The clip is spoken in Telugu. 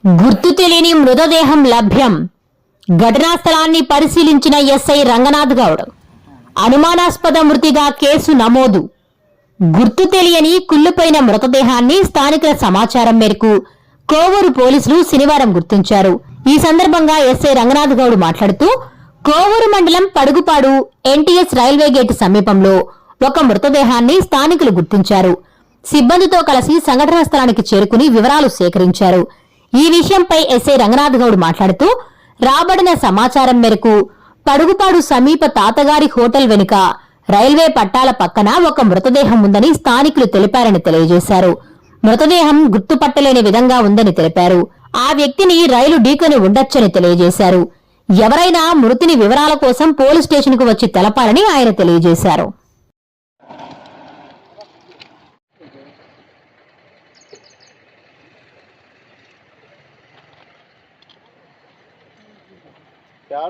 గుర్తు తెలియని మృతదేహం లభ్యం. ఘటనా స్థలాన్ని పరిశీలించిన ఎస్ఐ రంగనాథ్ గౌడ్. అనుమానాస్పద మృతిగా కేసు నమోదు. గుర్తు తెలియని కుళ్లిపోయిన మృతదేహాన్ని స్థానికుల సమాచారం మేరకు కోవూరు పోలీసులు శనివారం గుర్తించారు. ఈ సందర్భంగా ఎస్ఐ రంగనాథ్ గౌడ్ మాట్లాడుతూ, కోవూరు మండలం పడుగుపాడు ఎన్టీఎస్ రైల్వే గేటు సమీపంలో ఒక మృతదేహాన్ని స్థానికులు గుర్తించారు. సిబ్బందితో కలిసి సంఘటనా స్థలానికి చేరుకుని వివరాలు సేకరించారు. ఈ విషయంపై ఎస్ఐ రంగనాథ్ గౌడ్ మాట్లాడుతూ, రాబడిన సమాచారం మేరకు పడుగుపాడు సమీప తాతగారి హోటల్ వెనుక రైల్వే పట్టాల పక్కన ఒక మృతదేహం ఉందని స్థానికులు తెలిపారని తెలియజేశారు. మృతదేహం గుర్తుపట్టలేని విధంగా ఉందని తెలిపారు. ఆ వ్యక్తిని రైలు ఢీకొని ఉండొచ్చని తెలియజేశారు. ఎవరైనా మృతిని వివరాల కోసం పోలీస్ స్టేషన్కు వచ్చి తెలపాలని ఆయన తెలియజేశారు. क्या